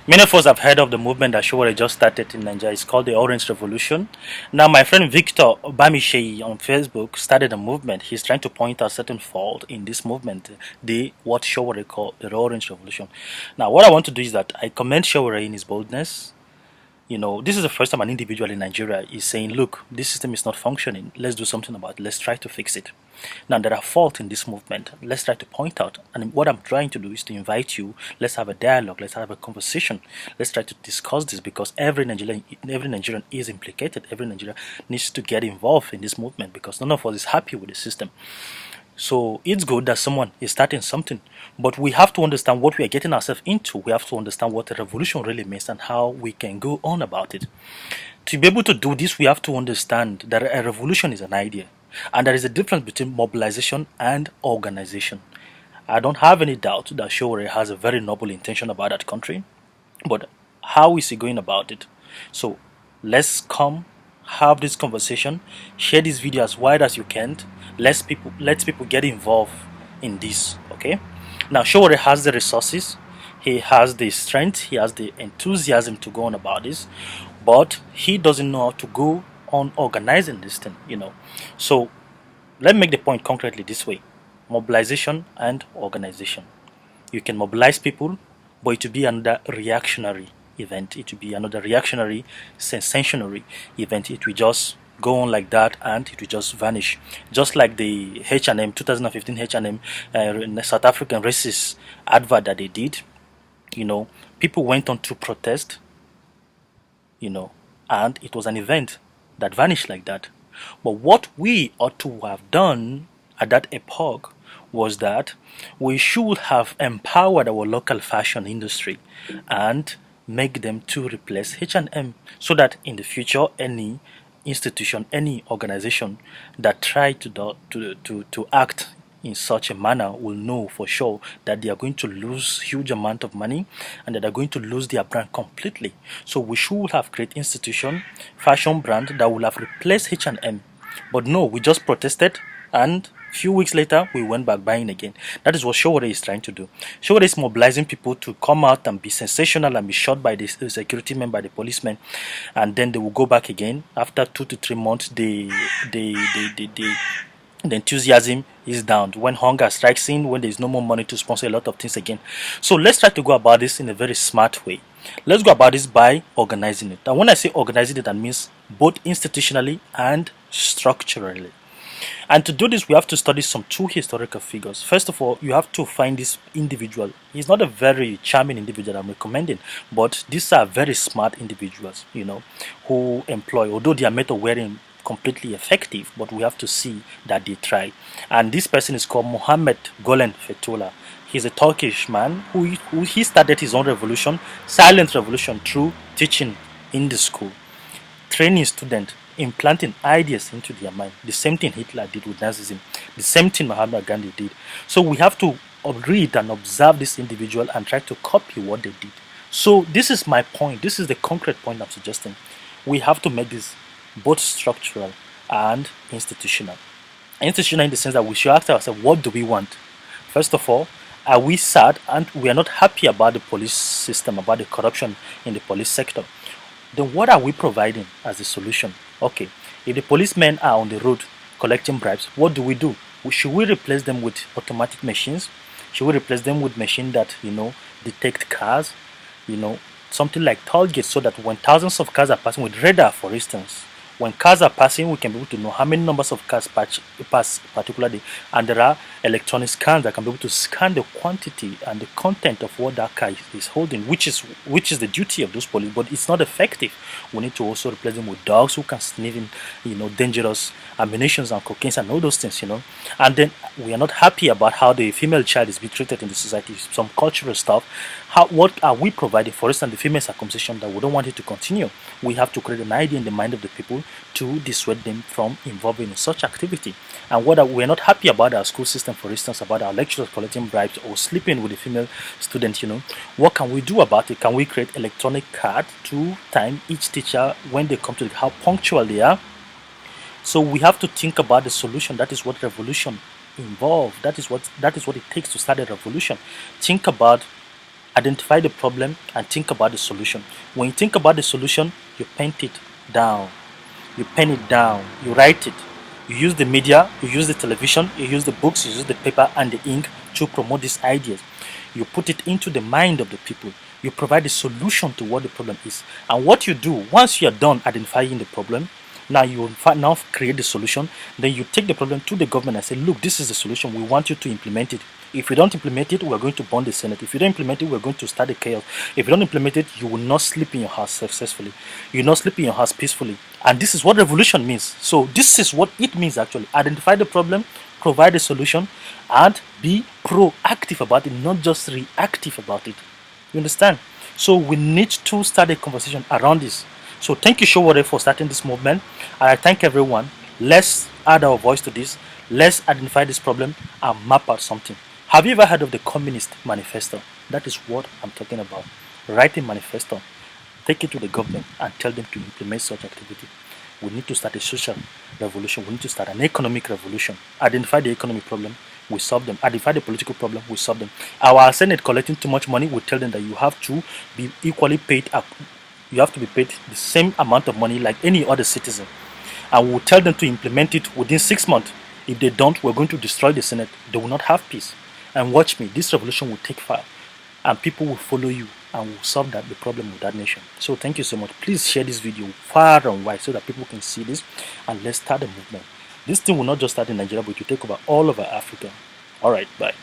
Many of us have heard of the movement that Sowore just started in Nigeria. It's called the Orange Revolution. Now, my friend Victor Bamisheyi on Facebook started a movement. He's trying to point out certain fault in this movement, the what Sowore called the Orange Revolution. Now, what I want to do is that I commend Sowore in his boldness. This is the first time an individual in Nigeria is saying, look, this system is not functioning. Let's do something about it. Let's try to fix it. Now, there are faults in this movement. Let's try to point out. And what I'm trying to do is to invite you. Let's have a dialogue. Let's have a conversation. Let's try to discuss this because every Nigerian is implicated. Every Nigerian needs to get involved in this movement because none of us is happy with the system. So it's good that someone is starting something, but we have to understand what we are getting ourselves into. We have to understand what a revolution really means and how we can go on about it. To be able to do this, we have to understand that a revolution is an idea, and there is a difference between mobilization and organization. I don't have any doubt that Sowore has a very noble intention about that country, but how is he going about it? So let's come have this conversation, share this video as wide as you can. Let people get involved in this. Okay. Now Sowore has the resources, he has the strength, he has the enthusiasm to go on about this, but he doesn't know how to go on organizing this thing. So let me make the point concretely this way: mobilization and organization. You can mobilize people, but it will be another reactionary event. It will be another reactionary, sensationary event. It will just go on like that and it will just vanish. Just like the H&M 2015 H&M South African racist advert that they did. People went on to protest, and it was an event that vanished like that. But what we ought to have done at that epoch was that we should have empowered our local fashion industry and make them to replace H&M so that in the future any institution, any organization that try to act in such a manner will know for sure that they are going to lose huge amount of money and that they are going to lose their brand completely. So we should have created institution, fashion brand that will have replaced H&M. But no, we just protested and few weeks later we went back buying again. That is what Sowore is trying to do. Sowore is mobilizing people to come out and be sensational and be shot by the security men, by the policemen, and then they will go back again after 2 to 3 months. The enthusiasm is down when hunger strikes in, when there is no more money to sponsor a lot of things again. So let's try to go about this in a very smart way. Let's go about this by organizing it. And when I say organizing it, that means both institutionally and structurally. And to do this, we have to study some two historical figures. First of all, you have to find this individual. He's not a very charming individual I'm recommending, but these are very smart individuals, who employ, although their method weren't completely effective, but we have to see that they try. And this person is called Mohammed Golen Fethullah. He's a Turkish man who he started his own revolution, silent revolution, through teaching in the school, training students, implanting ideas into their mind. The same thing Hitler did with Nazism. The same thing Mahatma Gandhi did. So we have to read and observe this individual and try to copy what they did. So this is my point. This is the concrete point I'm suggesting. We have to make this both structural and institutional. Institutional in the sense that we should ask ourselves, what do we want? First of all, are we sad and we are not happy about the police system, about the corruption in the police sector? Then what are we providing as a solution? Okay, if the policemen are on the road collecting bribes, what do? Should we replace them with automatic machines? Should we replace them with machines that, detect cars? Something like toll gates, so that when thousands of cars are passing with radar, for instance, when cars are passing, we can be able to know how many numbers of cars pass particularly, and there are electronic scans that can be able to scan the quantity and the content of what that car is holding, which is the duty of those police, but it's not effective. We need to also replace them with dogs who can sniff in, dangerous ammunitions and cocaine and all those things, And then we are not happy about how the female child is being treated in the society, some cultural stuff. What are we providing? For instance, the female circumcision, that we don't want it to continue. We have to create an idea in the mind of the people to dissuade them from involving in such activity. And what we're not happy about our school system, for instance, about our lecturers collecting bribes or sleeping with the female student, what can we do about it? Can we create electronic card to time each teacher when they come to how punctual they are? So we have to think about the solution. That is what revolution involves. That is what it takes to start a revolution. Think about Identify the problem and think about the solution. When you think about the solution, you paint it down. You pen it down. You write it. You use the media, you use the television, you use the books, you use the paper and the ink to promote these ideas. You put it into the mind of the people. You provide a solution to what the problem is. And what you do, once you are done identifying the problem, now you now create the solution. Then you take the problem to the government and say, look, this is the solution. We want you to implement it. If you don't implement it, we're going to burn the Senate. If you don't implement it, we're going to start the chaos. If you don't implement it, you will not sleep in your house successfully. You will not sleep in your house peacefully. And this is what revolution means. So this is what it means actually. Identify the problem, provide a solution, and be proactive about it, not just reactive about it. You understand? So we need to start a conversation around this. So thank you, Sowore, for starting this movement. And I thank everyone. Let's add our voice to this. Let's identify this problem and map out something. Have you ever heard of the Communist Manifesto? That is what I'm talking about. Write a manifesto, take it to the government and tell them to implement such activity. We need to start a social revolution. We need to start an economic revolution. Identify the economic problem, we solve them. Identify the political problem, we solve them. Our Senate collecting too much money, we tell them that you have to be equally paid up. You have to be paid the same amount of money like any other citizen. And we'll tell them to implement it within 6 months. If they don't, we're going to destroy the Senate. They will not have peace. And watch me, this revolution will take fire. And people will follow you and will solve the problem with that nation. So thank you so much. Please share this video far and wide so that people can see this. And let's start a movement. This thing will not just start in Nigeria, but it will take over all over Africa. Alright, bye.